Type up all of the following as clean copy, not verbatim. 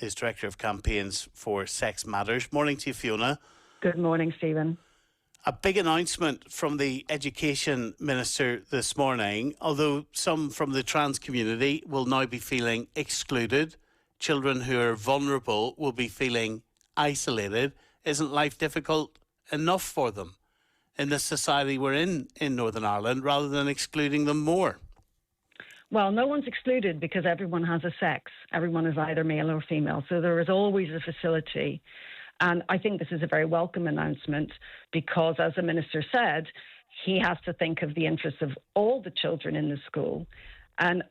is Director of Campaigns for Sex Matters. Morning to you, Fiona. Good morning, Stephen. A big announcement from the Education Minister this morning, although some from the trans community will now be feeling excluded. Children who are vulnerable will be feeling isolated. Isn't life difficult enough for them in the society we're in Northern Ireland, rather than excluding them more? Well, no one's excluded because everyone has a sex. Everyone is either male or female. So there is always a facility. And I think this is a very welcome announcement because, as the Minister said, he has to think of the interests of all the children in the school. And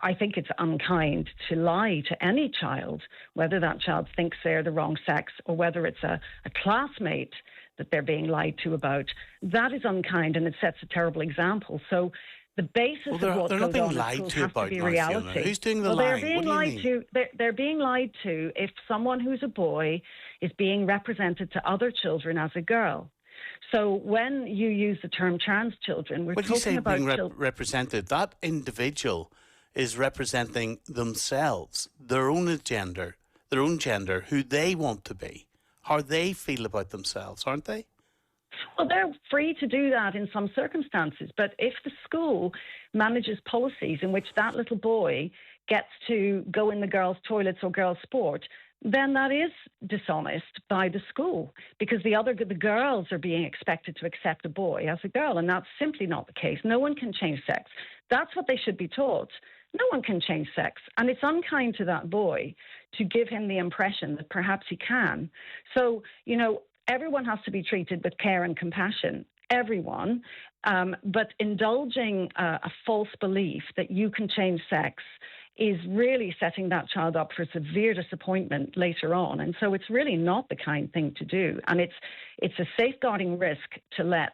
I think it's unkind to lie to any child, whether that child thinks they're the wrong sex or whether it's a classmate that they're being lied to about. That is unkind, and it sets a terrible example. So the basis of what goes on in schools has to be reality. Fiona. Who's doing the lying? They're being lied to. They're being lied to if someone who's a boy is being represented to other children as a girl. So when you use the term trans children, we're talking about being represented. That individual is representing themselves, their own gender, who they want to be, how they feel about themselves, aren't they? Well, they're free to do that in some circumstances, but if the school manages policies in which that little boy gets to go in the girls' toilets or girls' sport, then that is dishonest by the school because the girls are being expected to accept a boy as a girl, and that's simply not the case. No one can change sex. That's what they should be taught. No one can change sex, and it's unkind to that boy to give him the impression that perhaps he can. So, everyone has to be treated with care and compassion, everyone, but indulging a false belief that you can change sex is really setting that child up for severe disappointment later on. And so it's really not the kind thing to do. And it's a safeguarding risk to let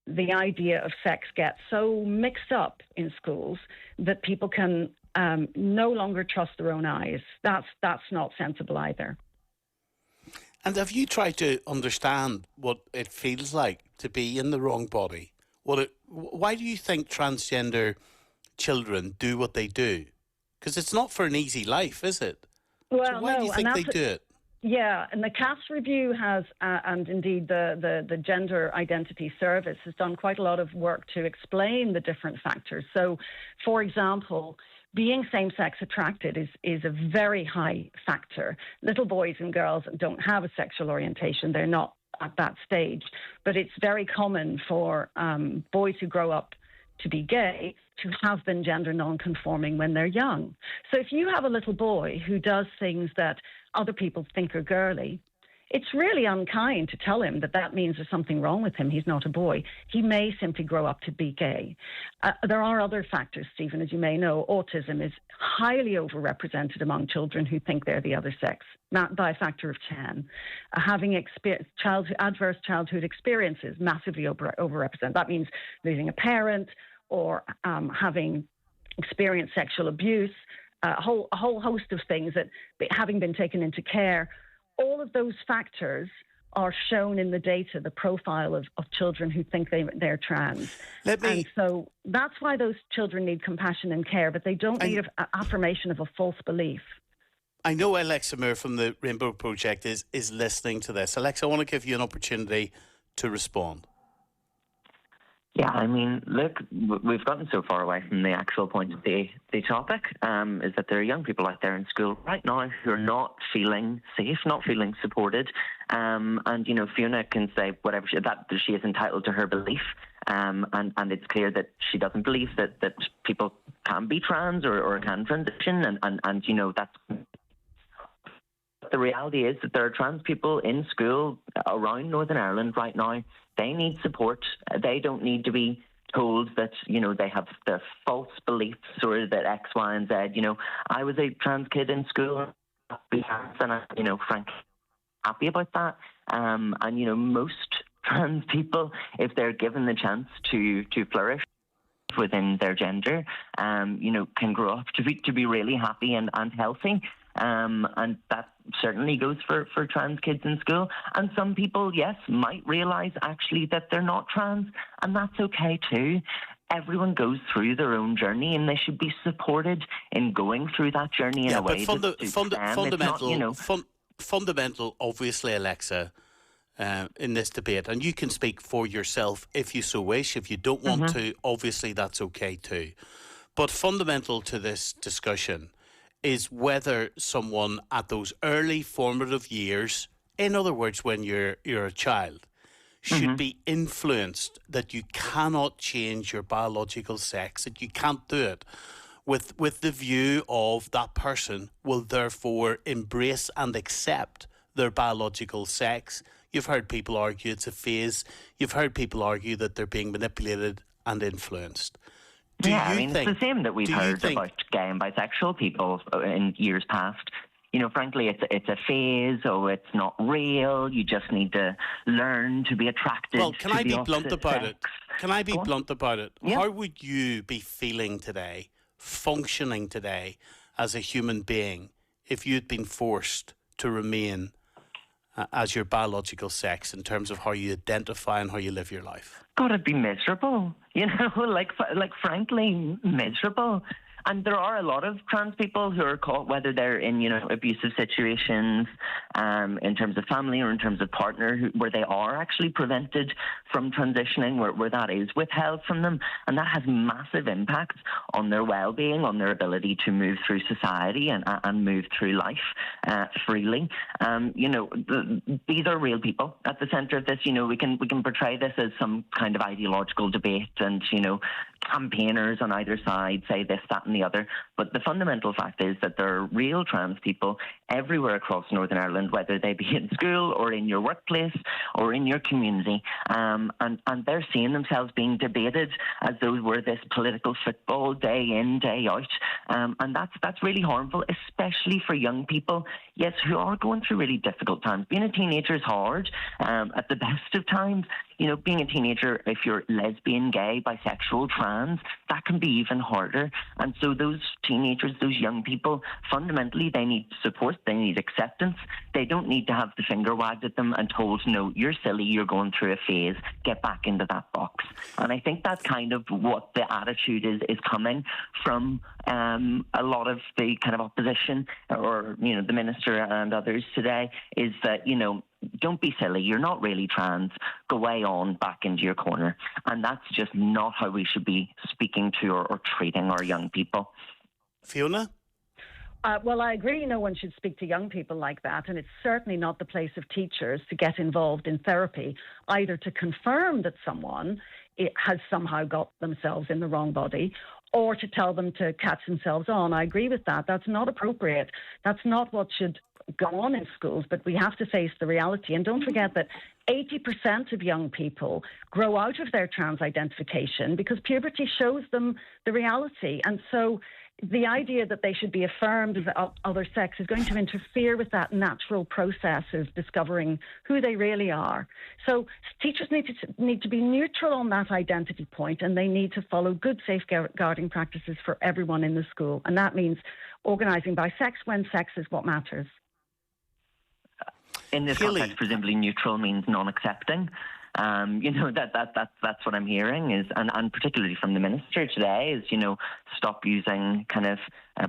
the idea of sex get so mixed up in schools that people can no longer trust their own eyes. That's not sensible either. And have you tried to understand what it feels like to be in the wrong body? Why do you think transgender children do what they do? Because it's not for an easy life, is it? Well, so why do you think they do it? Yeah, and the CAS review has, and indeed the Gender Identity Service has done quite a lot of work to explain the different factors. So, for example, being same-sex attracted is a very high factor. Little boys and girls don't have a sexual orientation. They're not at that stage. But it's very common for boys who grow up to be gay to have been gender non-conforming when they're young. So if you have a little boy who does things that other people think are girly, it's really unkind to tell him that means there's something wrong with him. He's not a boy. He may simply grow up to be gay. There are other factors, Stephen, as you may know. Autism is highly overrepresented among children who think they're the other sex, by a factor of 10. Having adverse childhood experiences massively overrepresented. That means losing a parent or having experienced sexual abuse, a whole host of things that, having been taken into care. All of those factors are shown in the data, the profile of children who think they're trans. And so that's why those children need compassion and care, but they don't need an affirmation of a false belief. I know Alexa Moore from the Rainbow Project is listening to this. Alexa, I want to give you an opportunity to respond. Yeah, I mean, look, we've gotten so far away from the actual point of the topic, is that there are young people out there in school right now who are not feeling safe, not feeling supported. And, Fiona can say whatever that she is entitled to her belief. And it's clear that she doesn't believe that people can be trans or can transition. And that's... The reality is that there are trans people in school around Northern Ireland right now. They need support. They don't need to be told that, they have their false beliefs or that X, Y, and Z. I was a trans kid in school, and I'm, frankly, happy about that. And, most trans people, if they're given the chance to flourish within their gender, can grow up to be really happy and healthy. And that certainly goes for trans kids in school. And some people, yes, might realise actually that they're not trans, and that's okay too. everyone goes through their own journey, and they should be supported in going through that journey in a way that suits them. Fundamental, obviously, Alexa, in this debate, and you can speak for yourself if you so wish. If you don't want to, obviously that's okay too. But fundamental to this discussion is whether someone at those early formative years, in other words, when you're a child, should be influenced that you cannot change your biological sex, that you can't do it, with the view of that person will therefore embrace and accept their biological sex. You've heard people argue it's a phase. You've heard people argue that they're being manipulated and influenced. It's the same that we've heard about gay and bisexual people in years past. You know, frankly, it's a phase, or it's not real. You just need to learn to be attracted to the opposite sex. Can I be blunt about it? Can I be blunt about it? Yeah. How would you be feeling today, functioning today as a human being, if you'd been forced to remain as your biological sex in terms of how you identify and how you live your life? God, I'd be miserable. You know, like frankly, miserable. And there are a lot of trans people who are caught, whether they're in, you know, abusive situations, in terms of family or in terms of partner, where they are actually prevented from transitioning, where that is withheld from them. And that has massive impacts on their well-being, on their ability to move through society and move through life freely. You know, these are real people at the centre of this. You know, we can portray this as some kind of ideological debate, and, you know, campaigners on either side say this, that and the other. But the fundamental fact is that there are real trans people everywhere across Northern Ireland, whether they be in school or in your workplace or in your community. And they're seeing themselves being debated as though we're this political football day in, day out. And that's really harmful, especially for young people, yes, who are going through really difficult times. Being a teenager is hard at the best of times. You know, being a teenager, if you're lesbian, gay, bisexual, trans, that can be even harder. And so those teenagers, those young people, fundamentally, they need support, they need acceptance. They don't need to have the finger wagged at them and told, no, you're silly, you're going through a phase, get back into that box. And I think that's kind of what the attitude is coming from a lot of the kind of opposition, or, you know, the minister and others today, is that, you know, don't be silly, you're not really trans, go way on back into your corner. And that's just not how we should be speaking to or treating our young people. Fiona? Well, I agree no one should speak to young people like that, and it's certainly not the place of teachers to get involved in therapy, either to confirm that someone has somehow got themselves in the wrong body, or to tell them to catch themselves on. I agree with that. That's not appropriate. That's not what should go on in schools, but we have to face the reality. And don't forget that 80% of young people grow out of their trans identification because puberty shows them the reality. And so the idea that they should be affirmed as other sex is going to interfere with that natural process of discovering who they really are. So teachers need to be neutral on that identity point, and they need to follow good safeguarding practices for everyone in the school. And that means organising by sex when sex is what matters. In this context, presumably neutral means non-accepting. You know, that's what I'm hearing is, and particularly from the minister today, is, you know, stop using kind of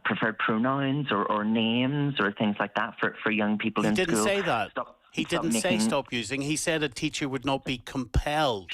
preferred pronouns or names or things like that for young people in school. He didn't say that. He didn't say stop using. He said a teacher would not be compelled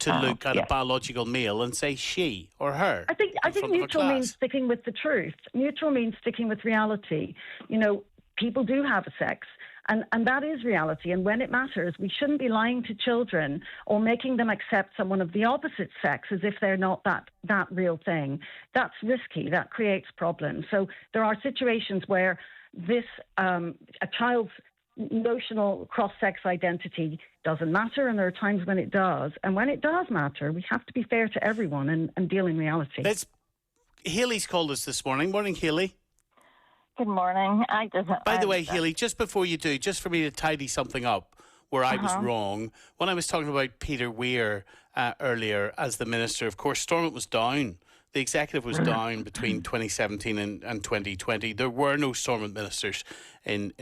to look at a biological male and say she or her. I think neutral means sticking with the truth. Neutral means sticking with reality. You know, people do have a sex. And that is reality. And when it matters, we shouldn't be lying to children or making them accept someone of the opposite sex as if they're not that real thing. That's risky. That creates problems. So there are situations where this a child's notional cross-sex identity doesn't matter, and there are times when it does. And when it does matter, we have to be fair to everyone and deal in reality. Haley's called us this morning. Morning, Haley. Good morning. By the way, Haley, just before you do, just for me to tidy something up where I was wrong, when I was talking about Peter Weir earlier as the minister, of course, Stormont was down. The executive was down between 2017 and 2020. There were no Stormont ministers in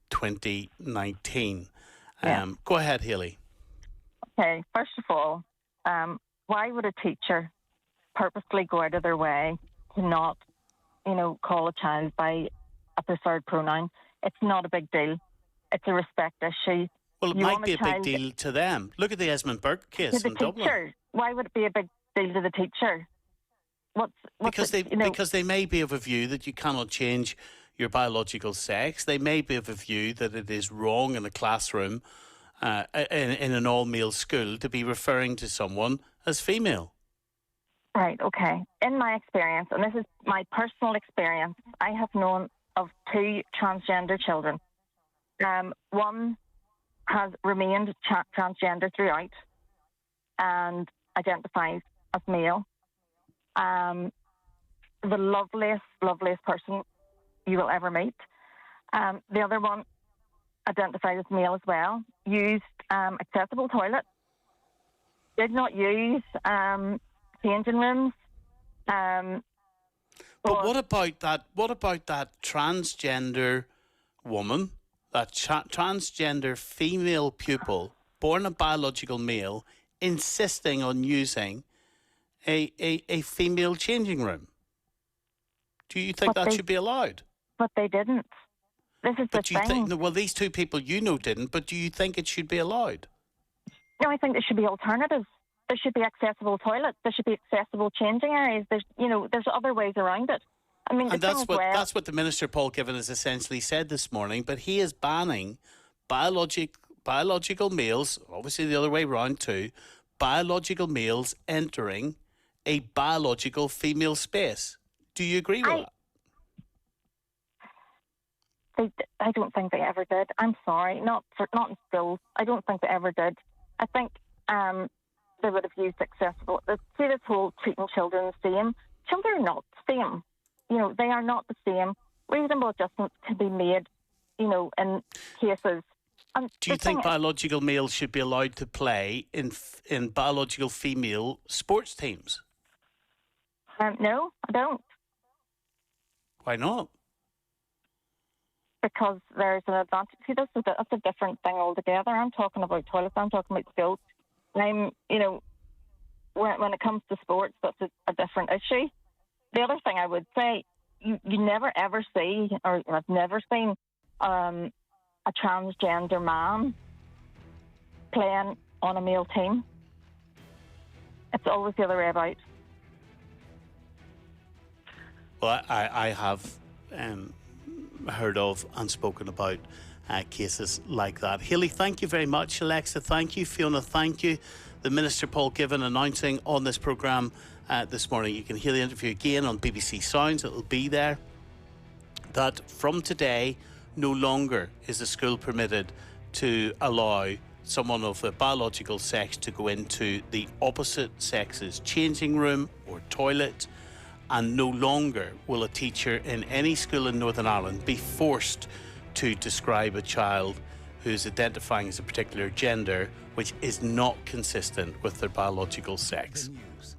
2019. Go ahead, Haley. Okay, first of all, why would a teacher purposely go out of their way to not, call a child by a preferred pronoun. It's not a big deal. It's a respect issue. Well, it might be a big deal to them. Look at the Esmond Burke case in Dublin. Teacher. Why would it be a big deal to the teacher? Because they may be of a view that you cannot change your biological sex. They may be of a view that it is wrong in a classroom, in an all-male school, to be referring to someone as female. Right, okay. In my experience, and this is my personal experience, I have known of 2 transgender children. One has remained transgender throughout and identifies as male. The loveliest person you will ever meet. The other one identified as male as well, used accessible toilets, did not use changing rooms. But what about that transgender woman, that transgender female pupil, born a biological male, insisting on using a female changing room? Do you think that should be allowed? But they didn't. This is the thing. Well, these 2 people didn't, but do you think it should be allowed? No, I think there should be alternatives. There should be accessible toilets. There should be accessible changing areas. There's other ways around it. I mean, and that's what the Minister, Paul Given, has essentially said this morning, but he is banning biological males, obviously the other way around too, biological males entering a biological female space. Do you agree with that? I don't think they ever did. I'm sorry, not in schools. I don't think they ever did. I think they would have used accessible. See, this whole treating children the same. Children are not the same. They are not the same. Reasonable adjustments can be made, in cases. Do you think biological males should be allowed to play in biological female sports teams? No, I don't. Why not? Because there's an advantage. See, that's a different thing altogether. I'm talking about toilets. I'm talking about schools. When it comes to sports, that's a different issue. The other thing I would say, you never ever see, or I've never seen, a transgender man playing on a male team. It's always the other way about. Well, I have heard of and spoken about cases like that. Hayley, thank you very much. Alexa, thank you. Fiona, thank you. The Minister, Paul Given, announcing on this programme this morning. You can hear the interview again on BBC Sounds. It'll be there. That from today, no longer is the school permitted to allow someone of a biological sex to go into the opposite sex's changing room or toilet. And no longer will a teacher in any school in Northern Ireland be forced to describe a child who's identifying as a particular gender which is not consistent with their biological sex.